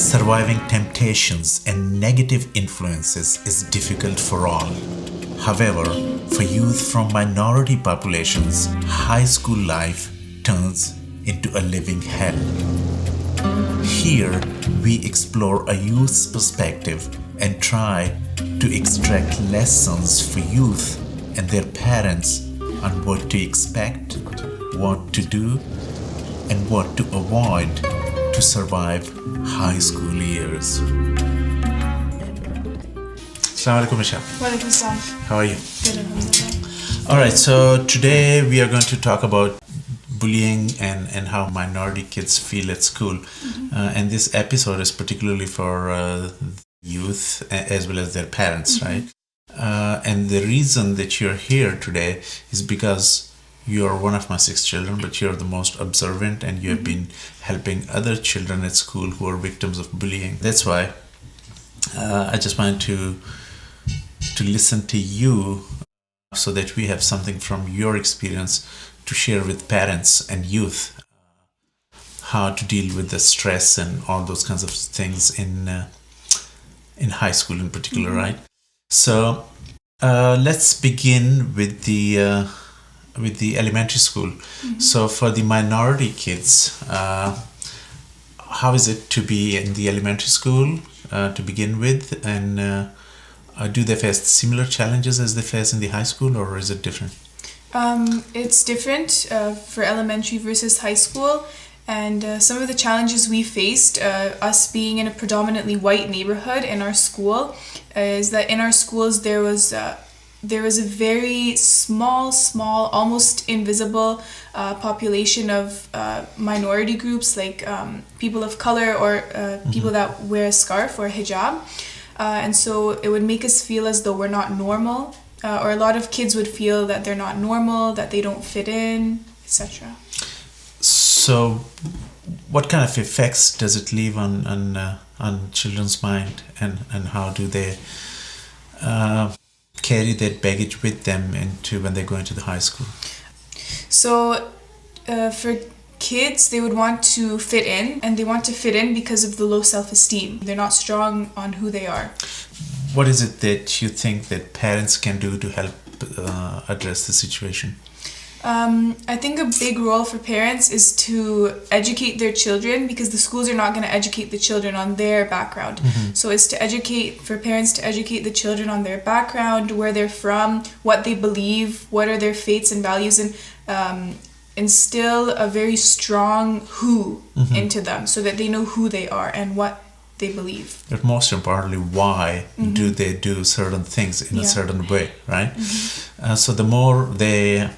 Surviving temptations and negative influences is difficult for all. However, for youth from minority populations, high school life turns into a living hell. Here, we explore a youth's perspective and try to extract lessons for youth and their parents on what to expect, what to do, and what to avoid to survive high school years. Assalamu alaikum, Isha. Walaikum salam. How are you? Good, alhamdulillah. Alright, so today we are going to talk about bullying and how minority kids feel at school. And this episode is particularly for youth as well as their parents, right? And the reason that you're here today is because you're one of my 6 children, but you're the most observant and you have been helping other children at school who are victims of bullying. That's why I just wanted to listen to you so that we have something from your experience to share with parents and youth, how to deal with the stress and all those kinds of things in high school in particular, right? So let's begin with the elementary school. So for the minority kids, how is it to be in the elementary school to begin with, and do they face similar challenges as they face in the high school, or is it different? It's different for elementary versus high school, and some of the challenges we faced, us being in a predominantly white neighborhood in our school, is that in our schools there was a very small, almost invisible population of minority groups, like people of color or people that wear a scarf or a hijab. And so it would make us feel as though we're not normal, or a lot of kids would feel that they're not normal, that they don't fit in, etc. So what kind of effects does it leave on children's mind, and how do they carry that baggage with them into when they go into the high school? So for kids, they would want to fit in, and they want to fit in because of the low self-esteem. They're not strong on who they are. What is it that you think that parents can do to help address the situation? I think a big role for parents is to educate their children, because the schools are not going to educate the children on their background. So it's for parents to educate the children on their background, where they're from, what they believe, what are their faiths and values, and instill a very strong who into them, so that they know who they are and what they believe. But most importantly, why do they do certain things in a certain way, right? So the more they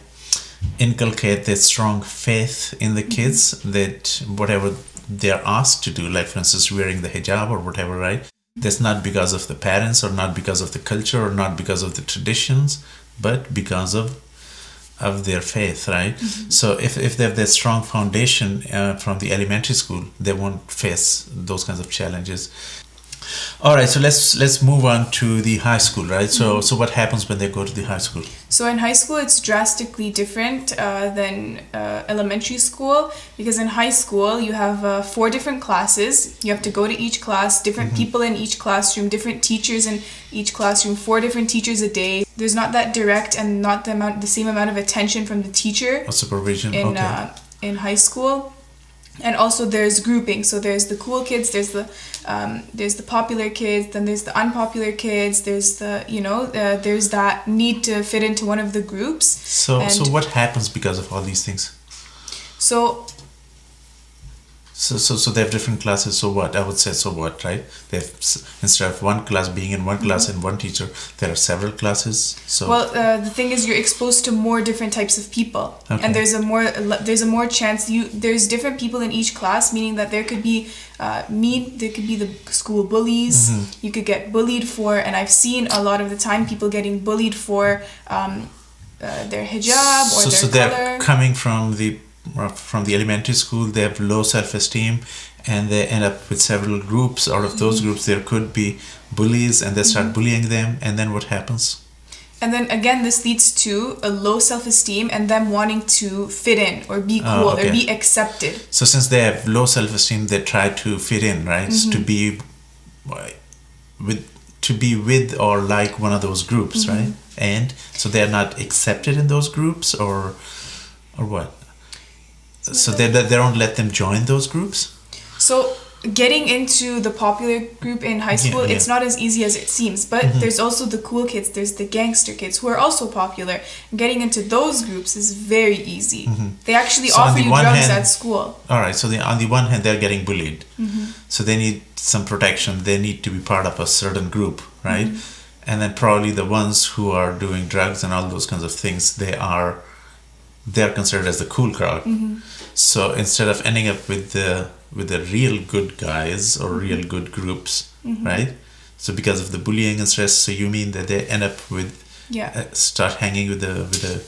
inculcate that strong faith in the kids, that whatever they're asked to do, like for instance wearing the hijab or whatever, right, that's not because of the parents or not because of the culture or not because of the traditions, but because of their faith, right? So if they have that strong foundation from the elementary school, they won't face those kinds of challenges. All right, so let's move on to the high school, right? So what happens when they go to the high school? So in high school, it's drastically different than elementary school, because in high school you have 4 different classes. You have to go to each class, different people in each classroom, different teachers in each classroom, 4 different teachers a day. There's not that direct and not the same amount of attention from the teacher or supervision in high school. And also there's grouping. So there's the cool kids, there's the popular kids, then there's the unpopular kids, there's there's that need to fit into one of the groups. So what happens because of all these things? So they have different classes. So what? I would say so what, right? They have, instead of one class being in one class and one teacher, there are several classes. So the thing is, you're exposed to more different types of people, and there's a more chance there's different people in each class, meaning that there could be there could be the school bullies. You could get bullied for, and I've seen a lot of the time people getting bullied for their hijab or their color. So they're coming from the elementary school, they have low self-esteem, and they end up with several groups. Out of those groups, there could be bullies, and they start bullying them, and then what happens? And then again, this leads to a low self-esteem and them wanting to fit in or be cool or be accepted. So since they have low self-esteem, they try to fit in, right? To be with or like one of those groups, right? And so they're not accepted in those groups, or what? So they don't let them join those groups? So getting into the popular group in high school, it's not as easy as it seems. But there's also the cool kids, there's the gangster kids who are also popular. Getting into those groups is very easy. They actually offer you drugs at school. All right, so on the one hand, they're getting bullied. So they need some protection. They need to be part of a certain group, right? And then probably the ones who are doing drugs and all those kinds of things, they're considered as the cool crowd. So instead of ending up with the real good guys or real good groups, right? So because of the bullying and stress, so you mean that they end up with start hanging with the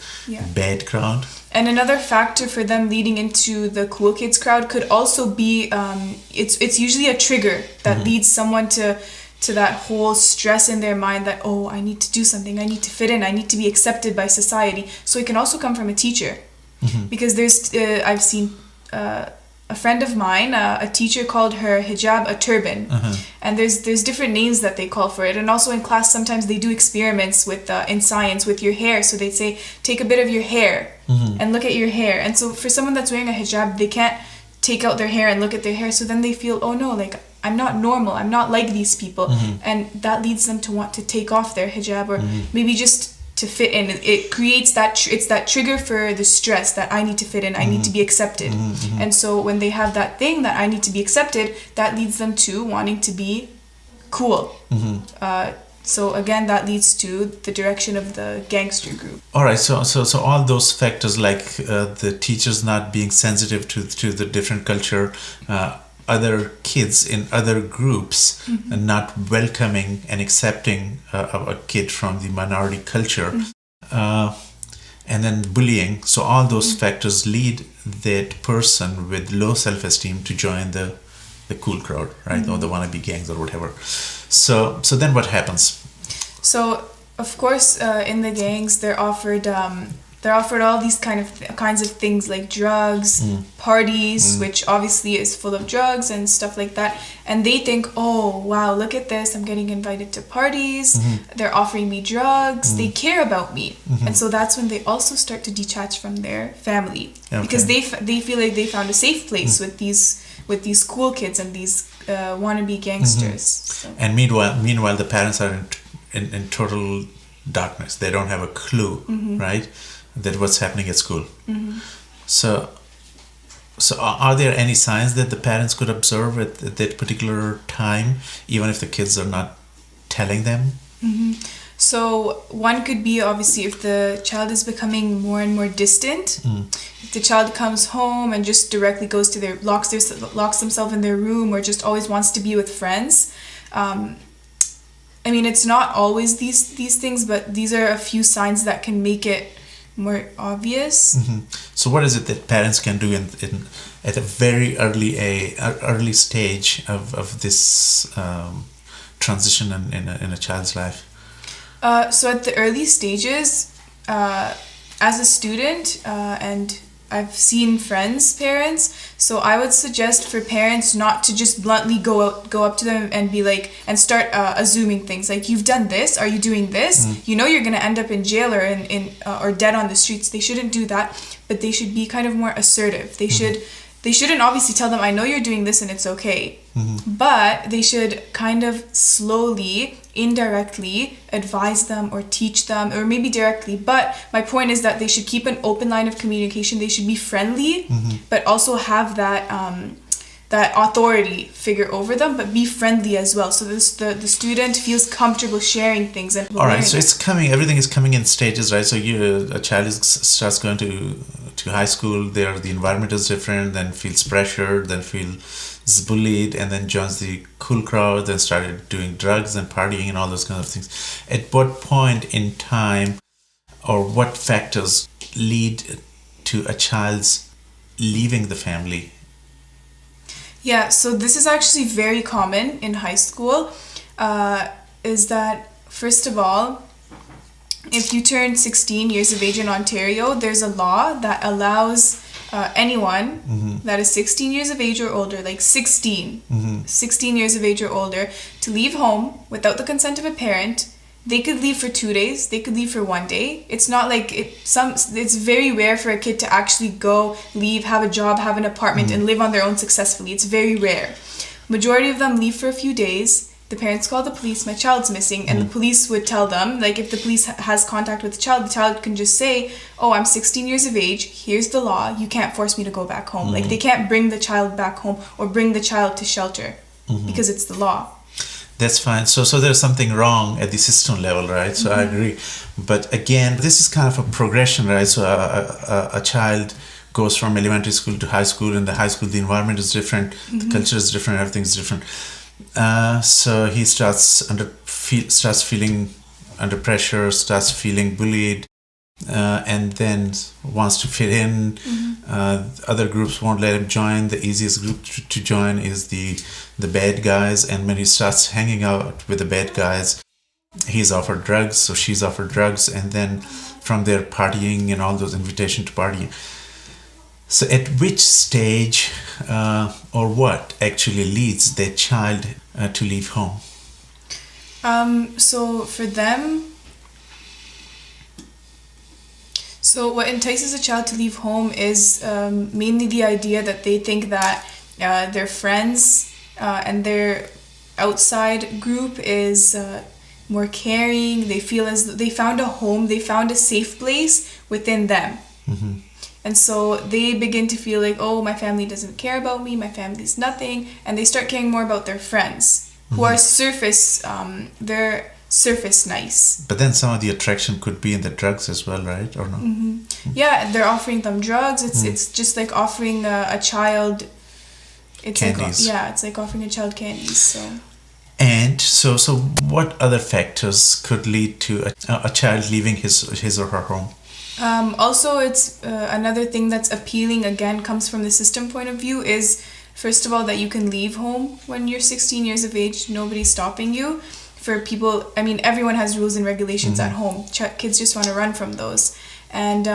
bad crowd? And another factor for them leading into the cool kids crowd could also be it's usually a trigger that leads someone to that whole stress in their mind that, oh, I need to do something, I need to fit in, I need to be accepted by society. So it can also come from a teacher. Because there's I've seen a friend of mine, a teacher called her hijab a turban, and there's different names that they call for it. And also in class sometimes they do experiments with in science with your hair. So they say take a bit of your hair and look at your hair. And so for someone that's wearing a hijab, they can't take out their hair and look at their hair. So then they feel, oh no, like I'm not normal, I'm not like these people. And that leads them to want to take off their hijab or maybe just to fit in. It creates it's that trigger for the stress that I need to fit in, I need to be accepted. And so when they have that thing that I need to be accepted, that leads them to wanting to be cool. So again, that leads to the direction of the gangster group. All right, so all those factors, like the teachers not being sensitive to the different culture, other kids in other groups and not welcoming and accepting a kid from the minority culture, and then bullying. So all those factors lead that person with low self-esteem to join the cool crowd, right? Or the wannabe gangs or whatever. So then what happens? So of course, in the gangs, they're offered all these kinds of things like drugs, parties, which obviously is full of drugs and stuff like that. And they think, oh wow, look at this, I'm getting invited to parties, they're offering me drugs, they care about me. And so that's when they also start to detach from their family, because they feel like they found a safe place with these cool kids and these wannabe gangsters. So. And meanwhile the parents are in total darkness. They don't have a clue, right? That what's happening at school. So are there any signs that the parents could observe at that particular time, even if the kids are not telling them? So one could be obviously if the child is becoming more and more distant. If the child comes home and just directly goes to locks themselves in their room, or just always wants to be with friends. I mean, it's not always these things, but these are a few signs that can make it more obvious. So what is it that parents can do at a very early stage of this transition in a child's life? So at the early stages, as a student, and I've seen friends' parents, so I would suggest for parents not to just bluntly go up to them and be like, and start assuming things like, you've done this, are you doing this? You know you're gonna end up in jail or or dead on the streets. They shouldn't do that, but they should be kind of more assertive. They shouldn't obviously tell them, I know you're doing this and it's okay, but they should kind of slowly, indirectly advise them or teach them, or maybe directly. But my point is that they should keep an open line of communication. They should be friendly, but also have that authority figure over them, but be friendly as well. So the student feels comfortable sharing things. And all right, so everything is coming in stages, right? So a child starts going to high school. There the environment is different, then feels pressured, then feels bullied, and then joins the cool crowd, then started doing drugs and partying and all those kinds of things. At what point in time, or what factors lead to a child's leaving the family? Yeah, so this is actually very common in high school, is that, first of all, if you turn 16 years of age in Ontario, there's a law that allows anyone that is 16 years of age or older, like 16 years of age or older, to leave home without the consent of a parent. They could leave for 2 days, they could leave for 1 day. It's not like it's very rare for a kid to actually go, leave, have a job, have an apartment, and live on their own successfully. It's very rare. Majority of them leave for a few days. The parents call the police, my child's missing, and the police would tell them, like if the police has contact with the child can just say, oh, I'm 16 years of age, here's the law, you can't force me to go back home. Like they can't bring the child back home or bring the child to shelter because it's the law. That's fine. So there's something wrong at the system level, right? So I agree. But again, this is kind of a progression, right? So a child goes from elementary school to high school. In the high school, the environment is different, the culture is different, everything is different. So he starts feeling under pressure, starts feeling bullied, and then wants to fit in. Other groups won't let him join. The easiest group to join is the bad guys, and when he starts hanging out with the bad guys, he's offered drugs, so she's offered drugs, and then from there partying and all those invitations to partying. So at which stage or what actually leads that child to leave home? So for them, so what entices a child to leave home is mainly the idea that they think that their friends and their outside group is more caring. They feel as though they found a home, they found a safe place within them. And so they begin to feel like, oh, my family doesn't care about me, my family's nothing, and they start caring more about their friends who are they're surface nice. But then some of the attraction could be in the drugs as well, right? Or no? Yeah, they're offering them drugs. It's just like offering a child. It's candies. Like, it's like offering a child candies. So. And so what other factors could lead to a child leaving his or her home? Also, it's another thing that's appealing, again, comes from the system point of view, is first of all that you can leave home when you're 16 years of age. Nobody's stopping you. For people, I mean, everyone has rules and regulations at home. Kids just want to run from those. And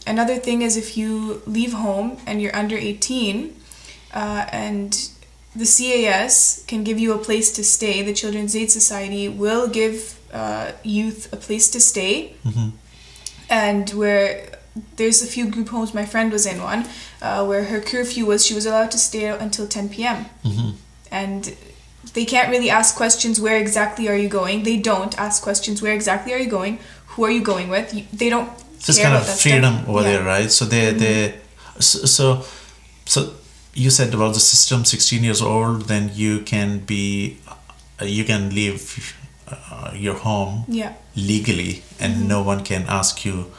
another thing is if you leave home and you're under 18 and the CAS can give you a place to stay, the Children's Aid Society will give youth a place to stay. And where there's a few group homes, my friend was in one, where her curfew was she was allowed to stay out until 10 p.m. And they can't really ask questions, where exactly are you going? They don't ask questions, where exactly are you going? Who are you going with? They don't so it's kind of freedom over there, right? So so you said about the system, 16 years old, then you can leave your home legally and no one can ask you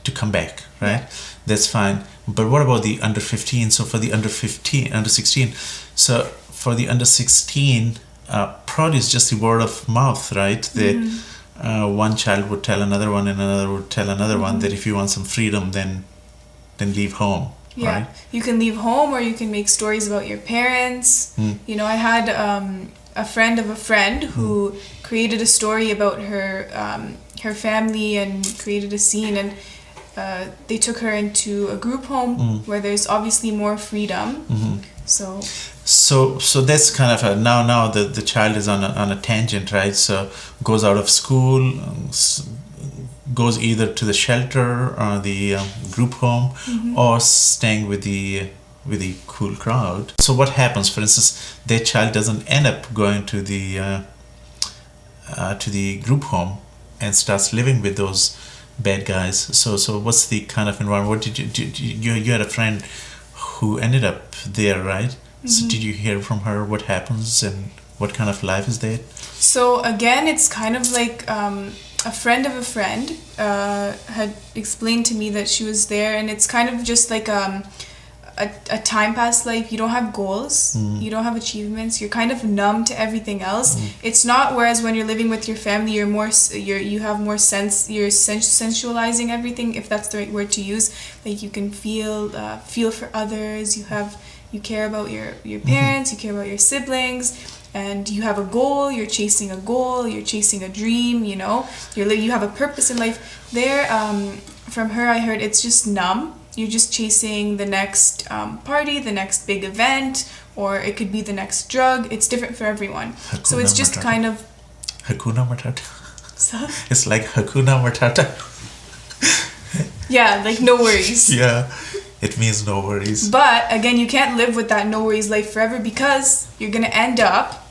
to come back, right? That's fine. But what about the under 15? So for the under 16, so for the under 16, probably it's just the word of mouth, right? One child would tell another one and another would tell another one that if you want some freedom, then leave home. Right? You can leave home, or you can make stories about your parents. You know, I had a friend of a friend who created a story about her family and created a scene, and they took her into a group home where there's obviously more freedom. So that's kind of now the child is on a tangent, right? So goes out of school, goes either to the shelter or the group home, or staying with the cool crowd. So what happens, for instance, their child doesn't end up going to the group home and starts living with those bad guys. So what's the kind of environment? What did you had a friend who ended up there, right? So did you hear from her what happens and what kind of life is that? So again, it's kind of like a friend of a friend had explained to me that she was there, and it's kind of just like a time pass life. You don't have goals, you don't have achievements, you're kind of numb to everything else. It's not, whereas when you're living with your family, you have more sense, you're sensualizing everything, if that's the right word to use. Like you can feel for others, you care about your parents, you care about your siblings, and you have a goal, you're chasing a goal, you're chasing a dream, you know, you have a purpose in life. There, from her I heard it's just numb. You're just chasing the next party, the next big event, or it could be the next drug. It's different for everyone. Hakuna so it's just Matata. kind of... Hakuna Matata. So, It's like Hakuna Matata. yeah, like no worries. Yeah, it means no worries. But again, you can't live with that no worries life forever, because you're going to end up,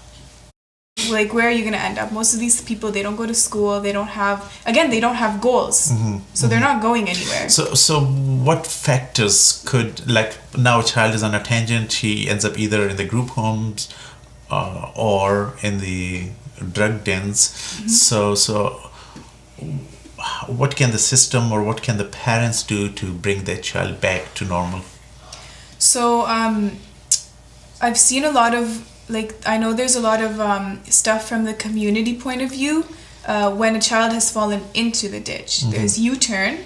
like, where are you going to end up? Most of these people, they don't go to school, they don't have goals. So they're not going anywhere. So what factors could, like, now a child is on a tangent, he ends up either in the group homes or in the drug dens. So what can the system or what can the parents do to bring their child back to normal? So I've seen a lot of, like, I know there's a lot of stuff from the community point of view when a child has fallen into the ditch. There's U-turn,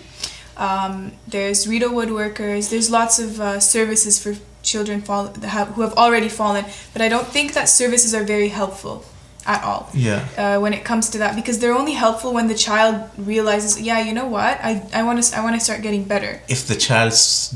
there's Rito woodworkers, there's lots of services for children who have already fallen, but I don't think that services are very helpful at all. When it comes to that, because they're only helpful when the child realizes, yeah, you know what, I want to start getting better. If the child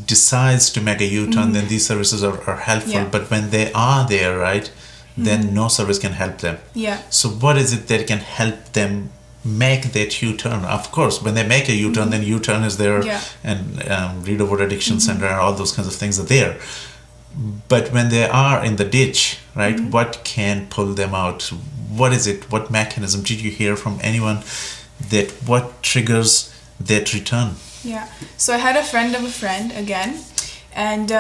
decides to make a U-turn, then these services are helpful. Yeah. But when they are there, right, then no service can help them. Yeah. So what is it that can help them make that U-turn? Of course, when they make a U-turn, then U-turn is there, and Read Over Addiction Center and all those kinds of things are there. But when they are in the ditch, right, what can pull them out? What is it? What mechanism? Did you hear from anyone that what triggers that return? Yeah. So I had a friend of a friend again, and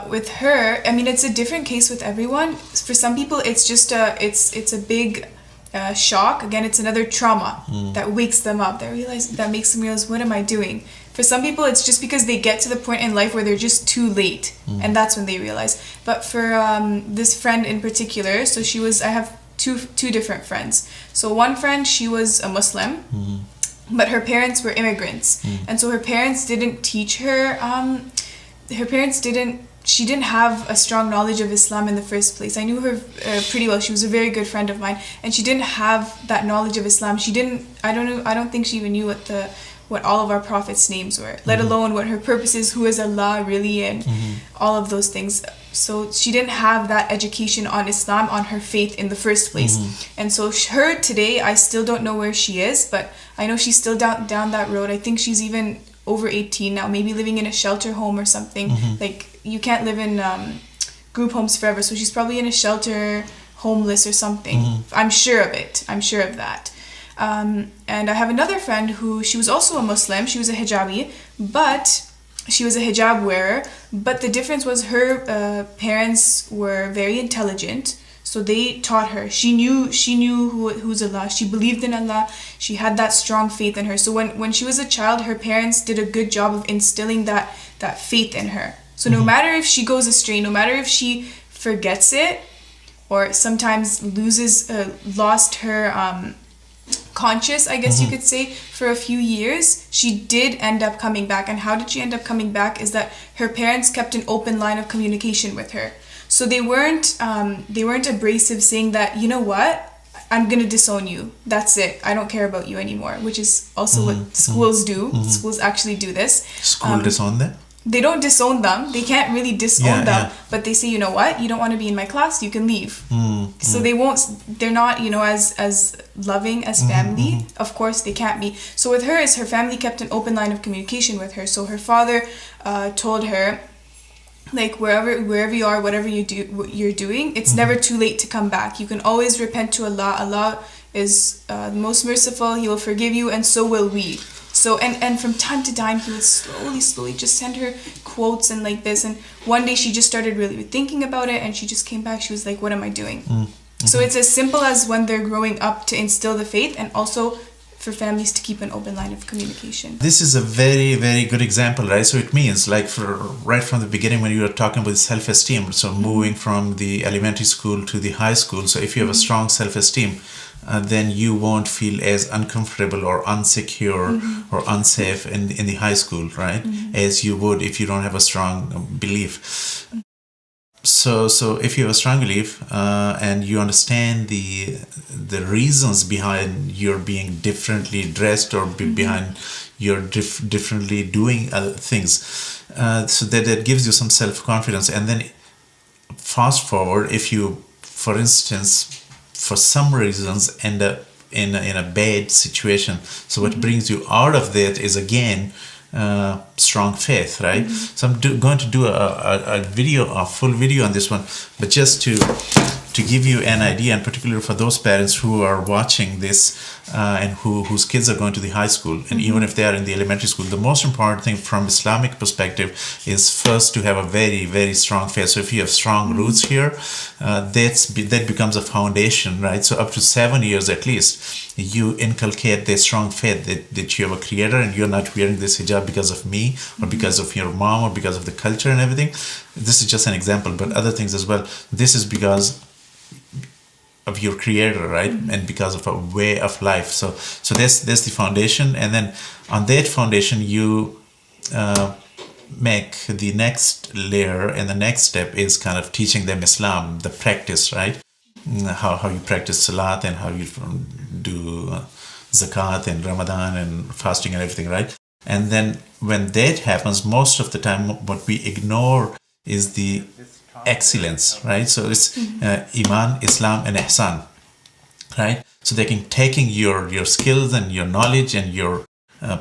with her, I mean, it's a different case with everyone. For some people, it's just it's a big shock. Again, it's another trauma that wakes them up. That makes them realize, what am I doing? For some people, it's just because they get to the point in life where they're just too late, and that's when they realize. But for this friend in particular, so I have two different friends. So one friend, she was a Muslim, but her parents were immigrants, and so her parents didn't teach her. She didn't have a strong knowledge of Islam in the first place. I knew her pretty well. She was a very good friend of mine, and she didn't have that knowledge of Islam. She didn't. I don't think she even knew what all of our prophets' names were, let alone what her purpose is, who is Allah really, and all of those things. So she didn't have that education on Islam, on her faith in the first place. And so her today, I still don't know where she is, but I know she's still down that road. I think she's even over 18 now, maybe living in a shelter home or something. Like, you can't live in group homes forever, so she's probably in a shelter, homeless or something. I'm sure of it. I'm sure of that. And I have another friend who, she was also a Muslim. She was a hijabi, but she was a hijab wearer. But the difference was her parents were very intelligent, so they taught her. She knew who's Allah. She believed in Allah. She had that strong faith in her. So when she was a child, her parents did a good job of instilling that faith in her. So no matter if she goes astray, no matter if she forgets it, or sometimes lost her conscious, I guess you could say, for a few years, she did end up coming back. And how did she end up coming back? Is that her parents kept an open line of communication with her. So they weren't abrasive, saying that, you know what, I'm gonna disown you. That's it. I don't care about you anymore. Which is also what schools do. Schools actually do this. School disown them? They don't disown them. They can't really disown them. But they say, you know what? You don't want to be in my class. You can leave. So they won't. They're not, as loving as family. Of course, they can't be. So with her, her family kept an open line of communication with her. So her father told her, like, wherever you are, whatever you're doing, it's never too late to come back. You can always repent to Allah. Allah is the most merciful. He will forgive you, and so will we. So, and from time to time, he would slowly just send her quotes and like this. And one day she just started really thinking about it, and she just came back. She was like, what am I doing? So it's as simple as when they're growing up to instill the faith, and also for families to keep an open line of communication. This is a very, very good example, right? So it means, like, right from the beginning when you were talking about self-esteem, so moving from the elementary school to the high school. So if you have a strong self-esteem, then you won't feel as uncomfortable or unsecure or unsafe in the high school, right? As you would if you don't have a strong belief. So if you have a strong belief and you understand the reasons behind your being differently dressed or behind your differently doing things, so that gives you some self-confidence. And then fast forward, if you, for instance, for some reasons end up in a bad situation, so what brings you out of that is again strong faith, right? So I'm going to do a full video on this one, but just to give you an idea, and particularly for those parents who are watching this and whose kids are going to the high school, and even if they are in the elementary school, the most important thing from Islamic perspective is first to have a very, very strong faith. So if you have strong roots here, that becomes a foundation, right? So up to 7 years at least, you inculcate the strong faith that you have a creator, and you're not wearing this hijab because of me or because of your mom or because of the culture and everything. This is just an example, but other things as well. This is because of your creator, right? And because of a way of life. So that's the foundation, and then on that foundation you make the next layer, and the next step is kind of teaching them Islam, the practice, right? How you practice salat and how you do zakat and Ramadan and fasting and everything, right? And then when that happens, most of the time what we ignore is the excellence, right? So it's Iman, Islam, and Ihsan, right? So they can taking your skills and your knowledge and your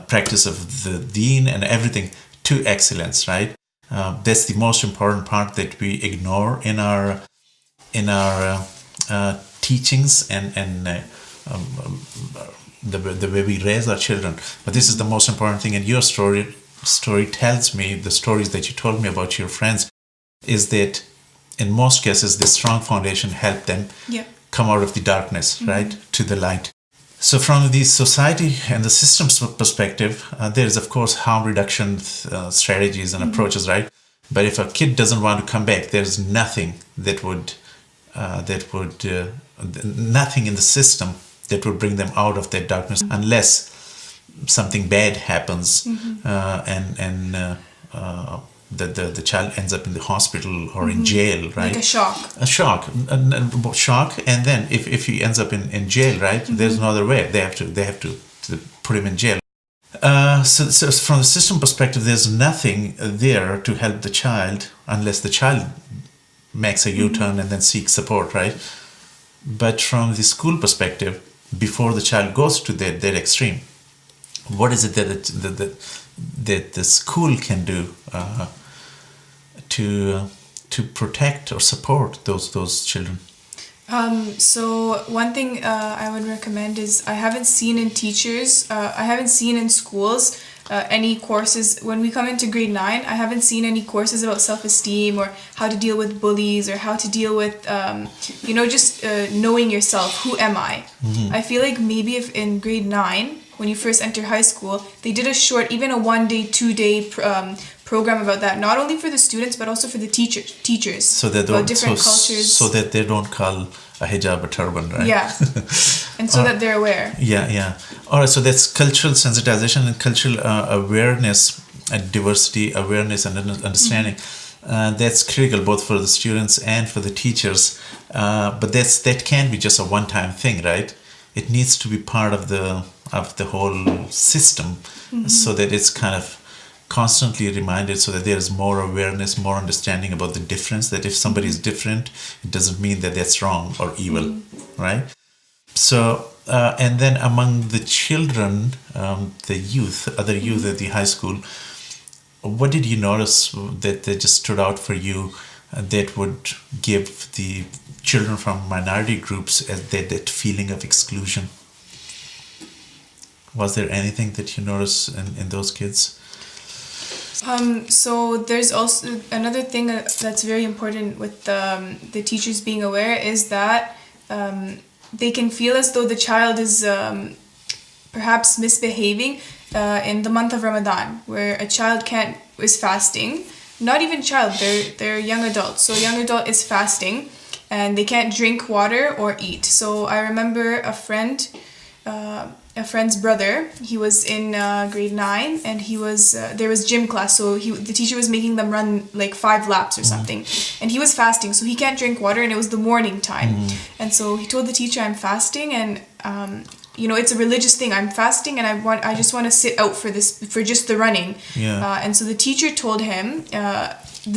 practice of the deen and everything to excellence, right? That's the most important part that we ignore in our teachings and the way we raise our children. But this is the most important thing. And your story tells me, the stories that you told me about your friends, is that in most cases the strong foundation helped them come out of the darkness, right, to the light. So from the society and the systems perspective, there is of course harm reduction strategies and approaches, right? But if a kid doesn't want to come back, there's nothing nothing in the system that would bring them out of that darkness, unless something bad happens and the child ends up in the hospital or in jail, right? Like a shock, and then if he ends up in jail, right? There's no other way. They have to put him in jail. So from the system perspective, there's nothing there to help the child unless the child makes a U-turn and then seeks support, right? But from the school perspective, before the child goes to that extreme, what is it that the school can do to protect or support those children? So one thing I would recommend is, I haven't seen in schools any courses. When we come into grade 9, I haven't seen any courses about self-esteem or how to deal with bullies or how to deal with just knowing yourself. Who am I? I feel like maybe if in grade 9, when you first enter high school, they did a short, even a 1-day, 2-day program about that, not only for the students but also for the teachers. So that about different cultures. So that they don't call a hijab a turban, right? Yeah, and so that they're aware. Yeah. All right. So that's cultural sensitization and cultural awareness and diversity awareness and understanding. That's critical both for the students and for the teachers. But that can't be just a one-time thing, right? It needs to be part of the whole system, so that it's kind of constantly reminded, so that there is more awareness, more understanding about the difference, that if somebody is different, it doesn't mean that that's wrong or evil, right? So, and then among the children, other youth at the high school, what did you notice that just stood out for you that would give the children from minority groups that feeling of exclusion? Was there anything that you noticed in those kids? So there's also another thing that's very important with the teachers being aware, is that they can feel as though the child is perhaps misbehaving in the month of Ramadan, where a child is fasting. Not even child, they're young adults. So young adult is fasting and they can't drink water or eat. So I remember a friend a friend's brother. He was in grade 9, and he was there was gym class, so the teacher was making them run like 5 laps or something, and he was fasting, so he can't drink water, and it was the morning time, and so he told the teacher, "I'm fasting, and it's a religious thing. I'm fasting, and I just want to sit out for just the running." And so the teacher told him.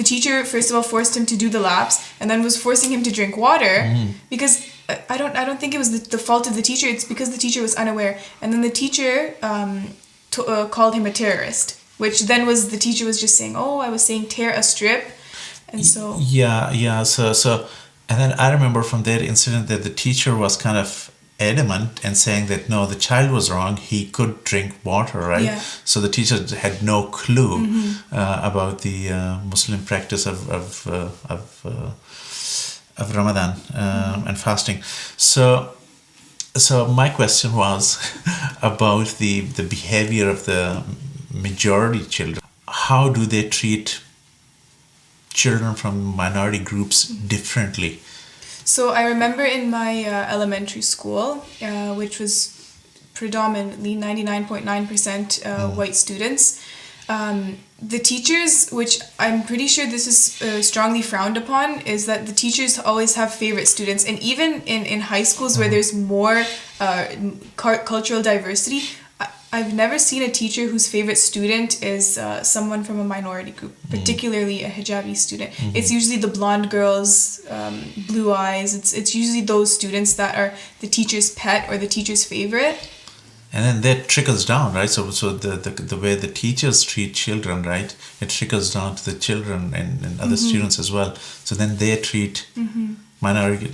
The teacher first of all forced him to do the laps, and then was forcing him to drink water because I don't think it was the fault of the teacher. It's because the teacher was unaware, and then the teacher called him a terrorist, which then was the teacher was just saying, "Oh, I was saying tear a strip," and so So and then I remember from that incident that the teacher was kind of adamant and saying that no, the child was wrong. He could drink water, right? Yeah. So the teacher had no clue about the Muslim practice of Ramadan and fasting. So my question was about the behavior of the majority children. How do they treat children from minority groups differently? So I remember in my elementary school, which was predominantly 99.9% white students, the teachers, which I'm pretty sure this is strongly frowned upon, is that the teachers always have favorite students. And even in high schools where there's more cultural diversity, I've never seen a teacher whose favorite student is someone from a minority group, particularly a hijabi student. It's usually the blonde girls, blue eyes. It's usually those students that are the teacher's pet or the teacher's favorite. And then that trickles down, right? So the way the teachers treat children, right? It trickles down to the children and other students as well. So then they treat minority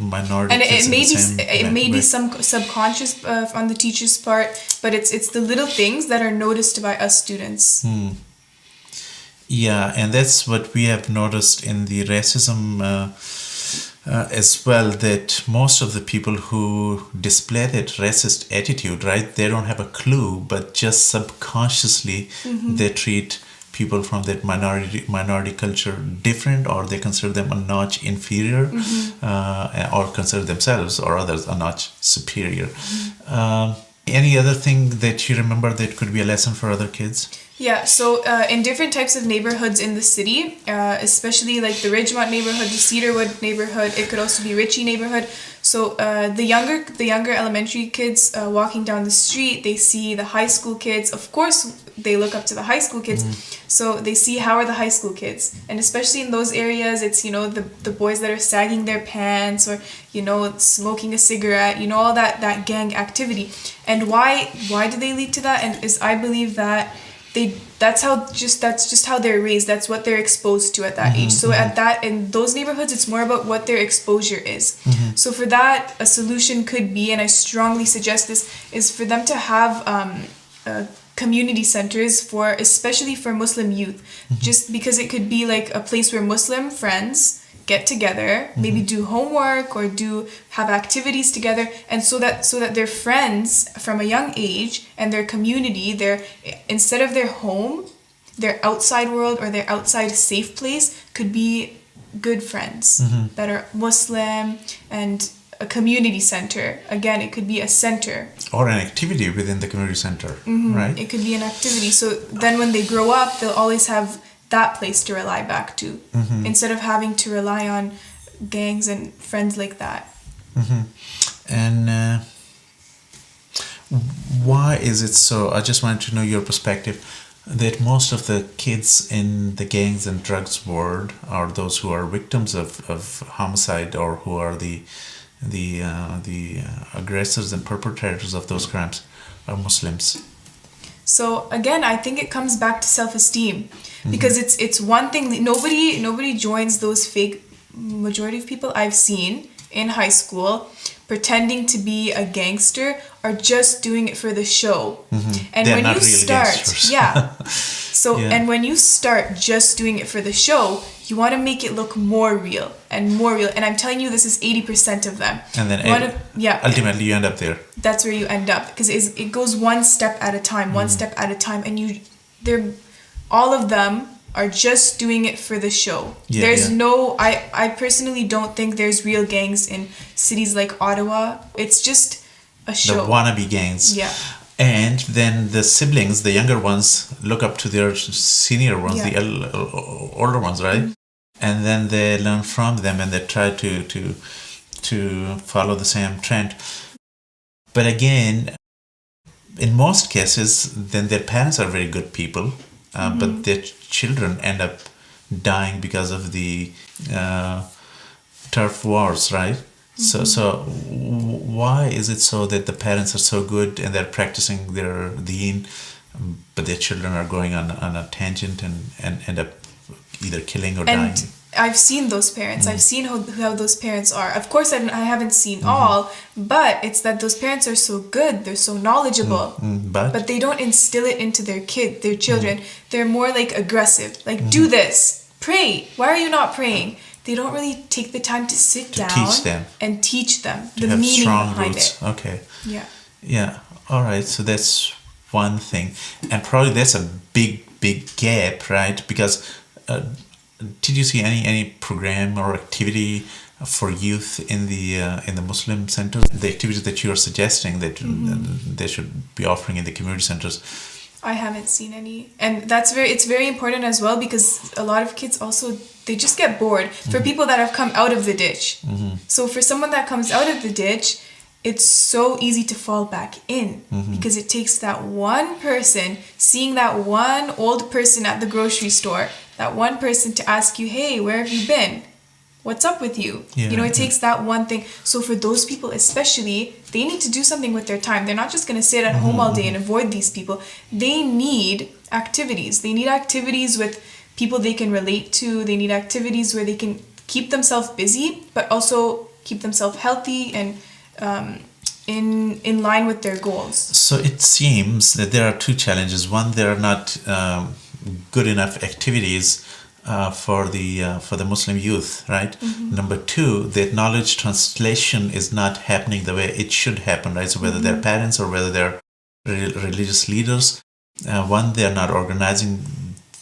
and kids it may be some subconscious on the teacher's part, but it's the little things that are noticed by us students. Yeah, and that's what we have noticed in the racism as well, that most of the people who display that racist attitude, right, they don't have a clue, but just subconsciously they treat people from that minority culture different, or they consider them a notch inferior, or consider themselves or others a notch superior. Any other thing that you remember that could be a lesson for other kids? Yeah, so in different types of neighborhoods in the city, especially like the Ridgemont neighborhood, the Cedarwood neighborhood, it could also be Ritchie neighborhood. So the younger elementary kids walking down the street, they see the high school kids. Of course, they look up to the high school kids. So they see how are the high school kids, and especially in those areas, it's the boys that are sagging their pants or smoking a cigarette, all that gang activity. And why do they lead to that? And I believe that that's just how they're raised. That's what they're exposed to at that age. So in those neighborhoods, it's more about what their exposure is. So for that, a solution could be, and I strongly suggest this, is for them to have community centers especially for Muslim youth, just because it could be like a place where Muslim friends get together, maybe do homework or have activities together, and so that their friends from a young age and their community, instead of their home, their outside world or their outside safe place could be good friends that are Muslim, and a community center. Again, it could be a center. Or an activity within the community center, right? It could be an activity. So then when they grow up, they'll always have that place to rely back to, instead of having to rely on gangs and friends like that. And why is it so? I just wanted to know your perspective, that most of the kids in the gangs and drugs world are those who are victims of homicide, or who are the aggressors and perpetrators of those crimes are Muslims. So again, I think it comes back to self-esteem, because it's one thing. Nobody joins those fake. Majority of people I've seen in high school pretending to be a gangster are just doing it for the show. And They're when not you real start, gangsters. And when you start just doing it for the show, you want to make it look more real and more real. And I'm telling you, this is 80% of them. And then ultimately you end up there. That's where you end up, because it goes one step at a time, and all of them are just doing it for the show. I personally don't think there's real gangs in cities like Ottawa. It's just a show. The wannabe gangs. Yeah. And then the siblings, the younger ones, look up to their senior ones, the older ones, right? And then they learn from them and they try to follow the same trend. But again, in most cases, then their parents are very good people, but their children end up dying because of the turf wars, right? So why is it so that the parents are so good and they're practicing their deen, but their children are going on a tangent and end up either killing or dying? I've seen those parents. I've seen how those parents are. Of course, I haven't seen all, but it's that those parents are so good. They're so knowledgeable, but they don't instill it into their children. They're more like aggressive. Like, do this, pray. Why are you not praying? They don't really take the time to sit down and teach them the meaning behind it. Okay. Yeah. All right. So that's one thing, and probably that's a big gap, right? Because did you see any program or activity for youth in the Muslim centers? The activities that you are suggesting that they should be offering in the community centers. I haven't seen any, and it's very important as well, because a lot of kids also, they just get bored. For people that have come out of the ditch, so for someone that comes out of the ditch, it's so easy to fall back in, because it takes that one person, seeing that one old person at the grocery store, that one person to ask you, hey, where have you been? What's up with you? It takes that one thing. So for those people especially, they need to do something with their time. They're not just going to sit at home all day and avoid these people. They need activities. They need activities with people they can relate to. They need activities where they can keep themselves busy, but also keep themselves healthy and in line with their goals. So it seems that there are two challenges. One, there are not good enough activities for the Muslim youth, right? Number two, that knowledge translation is not happening the way it should happen, right? So whether they're parents or whether they're religious leaders, one, they're not organizing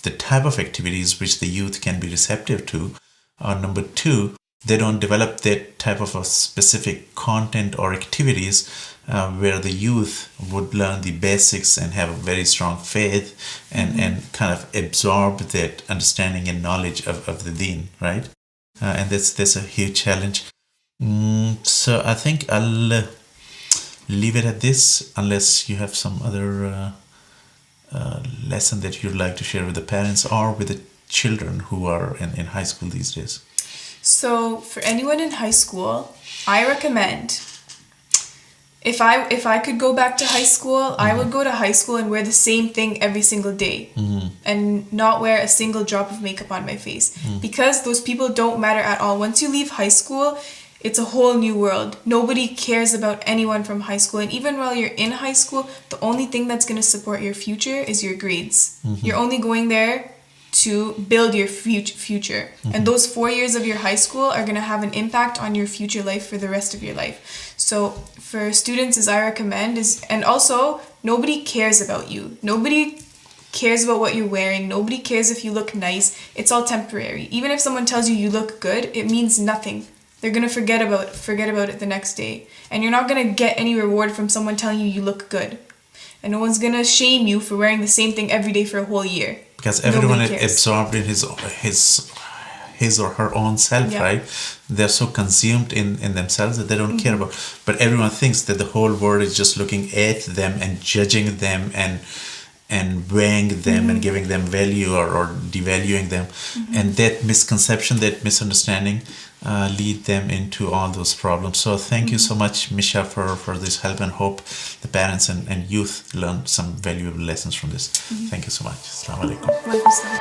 the type of activities which the youth can be receptive to, or number two, they don't develop that type of a specific content or activities where the youth would learn the basics and have a very strong faith and kind of absorb that understanding and knowledge of the deen, right? And that's a huge challenge. So I think I'll leave it at this, unless you have some other lesson that you'd like to share with the parents or with the children who are in high school these days. So for anyone in high school, I recommend, if I could go back to high school, I would go to high school and wear the same thing every single day and not wear a single drop of makeup on my face, because those people don't matter at all. Once you leave high school, it's a whole new world. Nobody cares about anyone from high school. And even while you're in high school, the only thing that's going to support your future is your grades. You're only going there to build your future. And those 4 years of your high school are going to have an impact on your future life for the rest of your life. So for students, as I recommend, and also nobody cares about you. Nobody cares about what you're wearing. Nobody cares if you look nice. It's all temporary. Even if someone tells you look good, it means nothing. They're going to forget about it the next day. And you're not going to get any reward from someone telling you look good. And no one's going to shame you for wearing the same thing every day for a whole year. Because everyone is absorbed in his or her own self, right? They're so consumed in themselves that they don't care about. But everyone thinks that the whole world is just looking at them and judging them and weighing them and giving them value or devaluing them. And that misconception, that misunderstanding lead them into all those problems. So thank you so much, Misha, for this help, and hope the parents and youth learn some valuable lessons from this. Thank you so much. Assalamu alaikum.